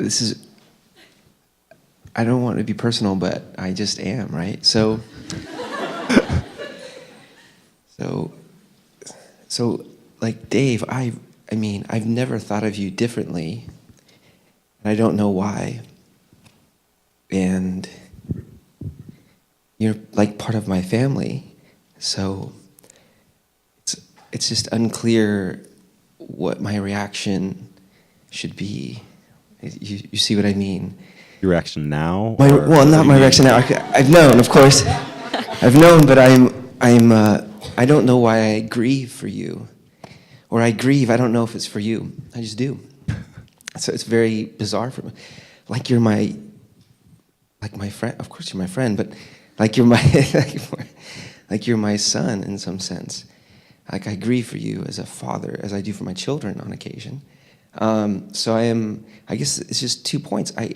this is, I don't want to be personal, but I just am, right? So, like Dave, I mean, I've never thought of you differently, and I don't know why. And you're like part of my family, so it's just unclear what my reaction should be. You see what I mean? Your reaction now? Well, not my reaction now. I've known, of course. I've known, but I don't know why I grieve for you. Or I grieve, I don't know if it's for you. I just do. So it's very bizarre for me. Like you're my friend. Of course you're my friend, but like you're my, like you're my son in some sense. Like I grieve for you as a father, as I do for my children on occasion. So I guess it's just 2 points. I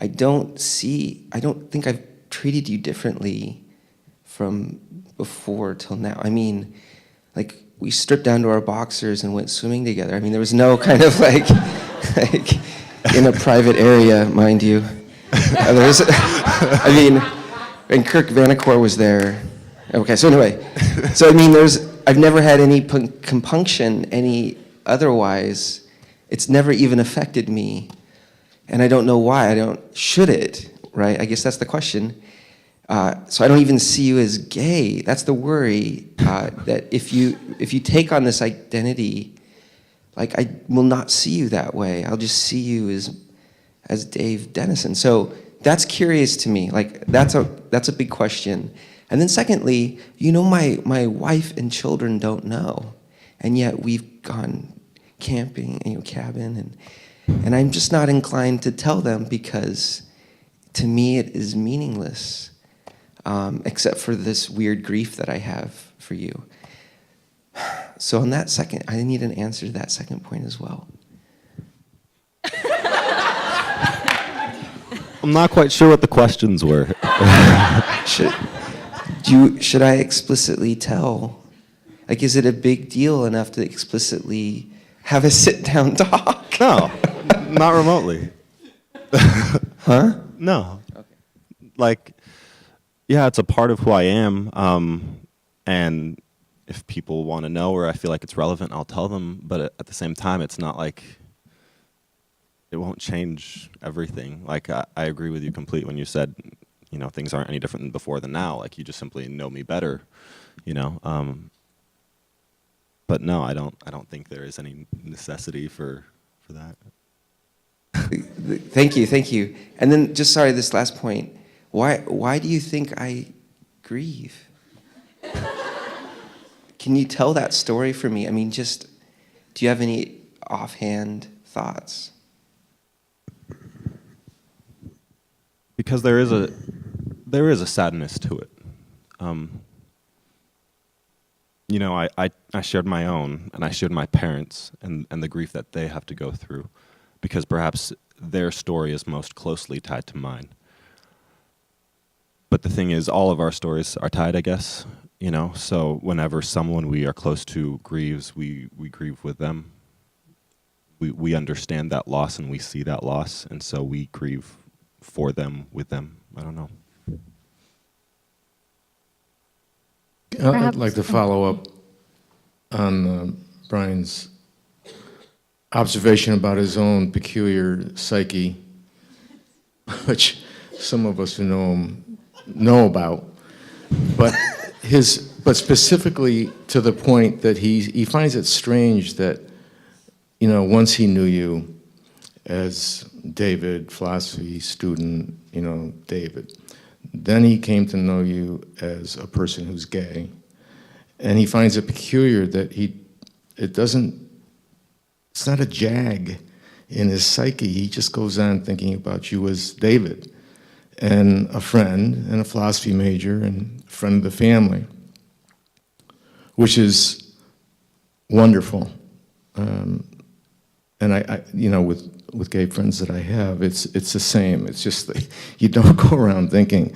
don't think I've treated you differently from before till now. I mean, like we stripped down to our boxers and went swimming together. I mean, there was no kind of like in a private area, mind you. I mean, and Kirk Vanacore was there. Okay, so anyway, so I mean, I've never had any compunction, any otherwise. It's never even affected me, and I don't know why. Should it, right? I guess that's the question. So I don't even see you as gay. That's the worry, that if you take on this identity, like I will not see you that way. I'll just see you as Dave Dennison. So that's curious to me. Like that's a big question. And then secondly, my wife and children don't know, and yet we've gone camping in your cabin, and I'm just not inclined to tell them because to me it is meaningless, except for this weird grief that I have for you. So on that second, I need an answer to that second point as well. I'm not quite sure what the questions were. Should I explicitly tell? Like, is it a big deal enough to explicitly have a sit-down talk? No, not remotely. Huh? No. Okay. Like, yeah, it's a part of who I am, and if people want to know or I feel like it's relevant, I'll tell them, but at the same time, it's not like it won't change everything. Like, I agree with you completely when you said, things aren't any different than before than now. Like, you just simply know me better, But no, I don't think there is any necessity for that. Thank you. And then, just sorry, this last point. Why do you think I grieve? Can you tell that story for me? I mean, do you have any offhand thoughts? Because there is a sadness to it. I shared my own, and I shared my parents and the grief that they have to go through, because perhaps their story is most closely tied to mine. But the thing is, all of our stories are tied, I guess, so whenever someone we are close to grieves, we grieve with them. We understand that loss and we see that loss, and so we grieve for them, with them. I don't know. I'd like to follow up on Brian's observation about his own peculiar psyche, which some of us who know him know about, but specifically to the point that he finds it strange that, once he knew you as David, philosophy student, David. Then he came to know you as a person who's gay. And he finds it peculiar that it's not a jag in his psyche. He just goes on thinking about you as David, and a friend, and a philosophy major, and a friend of the family, which is wonderful. And I with gay friends that I have, it's the same. It's just that you don't go around thinking,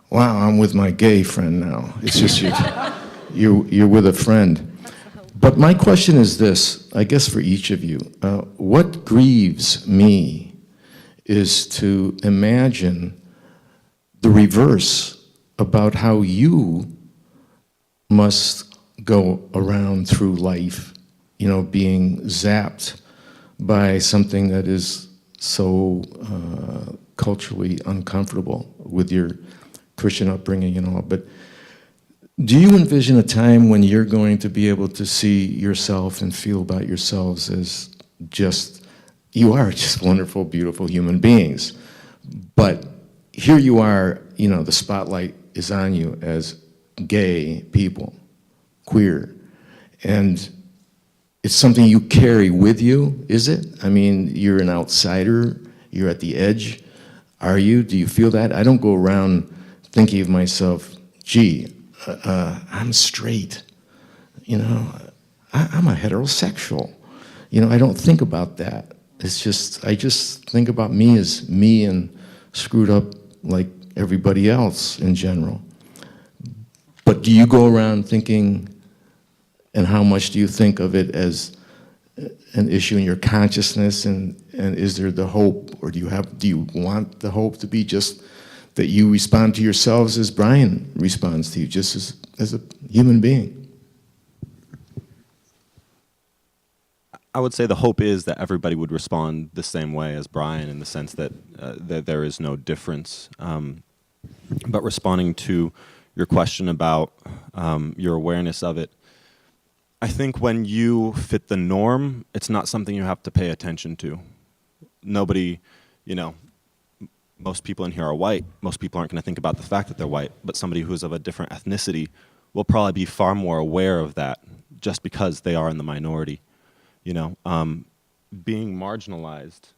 wow, I'm with my gay friend now. It's just you're with a friend. But my question is this, I guess for each of you, what grieves me is to imagine the reverse about how you must go around through life, being zapped by something that is so culturally uncomfortable with your Christian upbringing and all. But do you envision a time when you're going to be able to see yourself and feel about yourselves as you are just wonderful, beautiful human beings, but here you are, the spotlight is on you as gay people, queer, and it's something you carry with you, is it? I mean, you're an outsider, you're at the edge. Are you? Do you feel that? I don't go around thinking of myself, gee, I'm straight, I'm a heterosexual. I don't think about that. I just think about me as me and screwed up like everybody else in general. But do you go around thinking, and how much do you think of it as an issue in your consciousness, and is there the hope, or do you want the hope to be just that you respond to yourselves as Brian responds to you, just as a human being? I would say the hope is that everybody would respond the same way as Brian, in the sense that there is no difference. But responding to your question about your awareness of it, I think when you fit the norm, it's not something you have to pay attention to. Nobody, most people in here are white. Most people aren't going to think about the fact that they're white, but somebody who's of a different ethnicity will probably be far more aware of that just because they are in the minority. Being marginalized,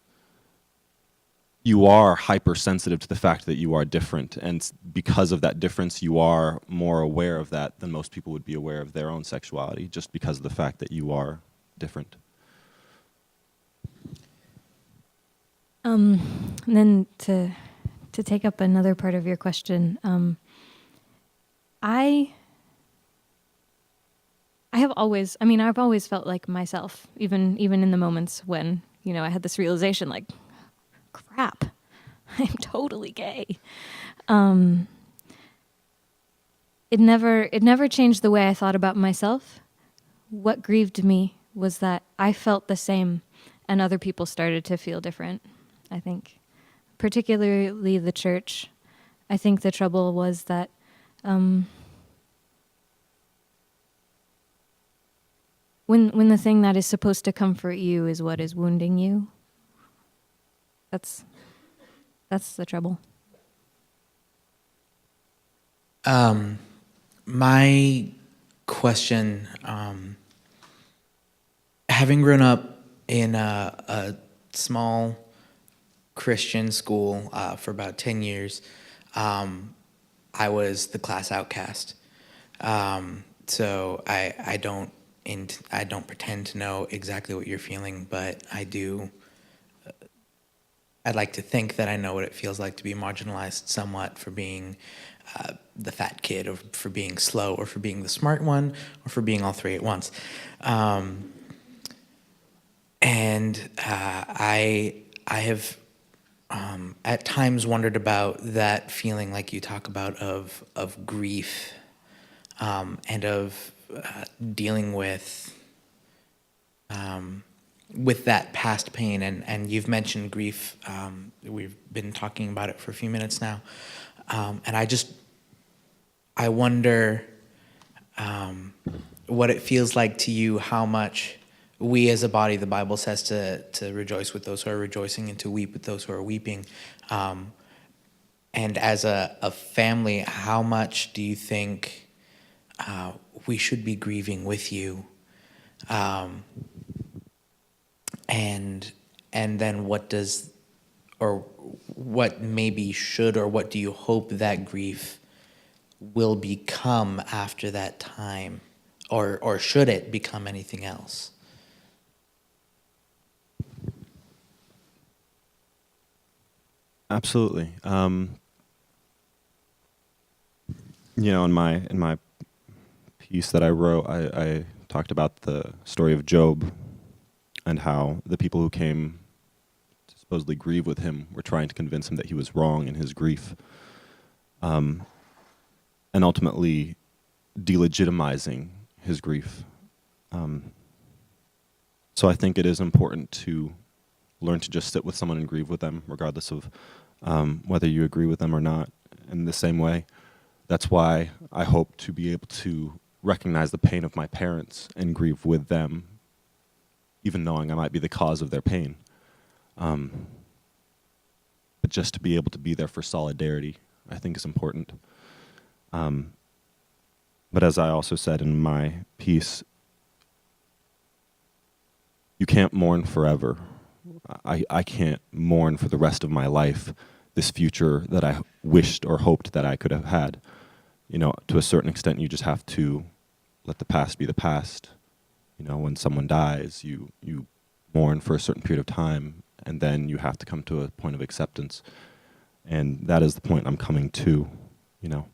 you are hypersensitive to the fact that you are different, and because of that difference, you are more aware of that than most people would be aware of their own sexuality, just because of the fact that you are different. And then to take up another part of your question, I've always felt like myself, even in the moments when, I had this realization, like, crap, I'm totally gay. It never changed the way I thought about myself. What grieved me was that I felt the same and other people started to feel different, I think. Particularly the church. I think the trouble was that when the thing that is supposed to comfort you is what is wounding you, that's the trouble. My question, having grown up in a small Christian school for about 10 years, I was the class outcast. So I don't pretend to know exactly what you're feeling, but I do. I'd like to think that I know what it feels like to be marginalized somewhat for being the fat kid, or for being slow, or for being the smart one, or for being all three at once. I have at times wondered about that feeling, like you talk about, of grief, and of dealing with that past pain. And you've mentioned grief. We've been talking about it for a few minutes now. And I wonder what it feels like to you, how much we as a body, the Bible says to rejoice with those who are rejoicing and to weep with those who are weeping. And as a family, how much do you think we should be grieving with you? And then what maybe should, or what do you hope that grief will become after that time? Or should it become anything else? Absolutely. In my piece that I wrote, I talked about the story of Job and how the people who came supposedly grieve with him were trying to convince him that he was wrong in his grief, and ultimately delegitimizing his grief. So I think it is important to learn to just sit with someone and grieve with them, regardless of whether you agree with them or not. In the same way, that's why I hope to be able to recognize the pain of my parents and grieve with them, even knowing I might be the cause of their pain. But just to be able to be there for solidarity, I think is important. But as I also said in my piece, you can't mourn forever. I can't mourn for the rest of my life this future that I wished or hoped that I could have had. You know, to a certain extent, you just have to let the past be the past. You know, when someone dies, you mourn for a certain period of time, and then you have to come to a point of acceptance. And that is the point I'm coming to, you know.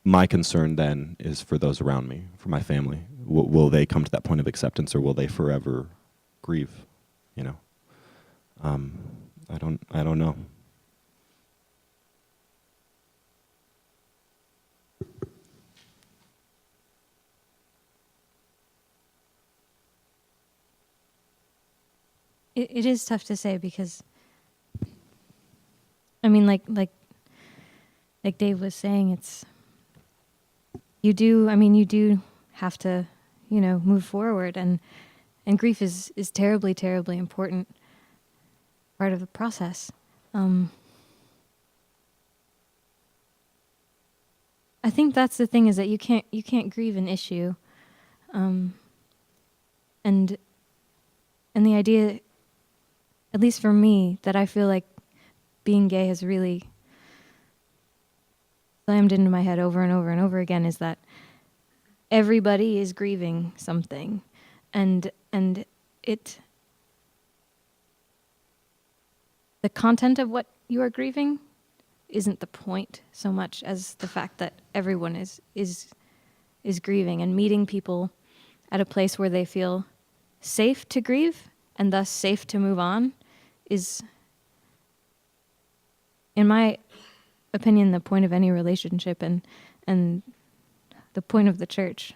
My concern then is for those around me, for my family. Will they come to that point of acceptance, or will they forever grieve? You know, I don't know. It is tough to say because, I mean, like Dave was saying, you do have to, move forward, and grief is terribly, terribly important part of the process. I think that's the thing, is that you can't grieve an issue, and the idea, at least for me, that I feel like being gay has really slammed into my head over and over and over again, is that everybody is grieving something, and the content of what you are grieving isn't the point so much as the fact that everyone is grieving, and meeting people at a place where they feel safe to grieve and thus safe to move on is, in my opinion, the point of any relationship, and the point of the church.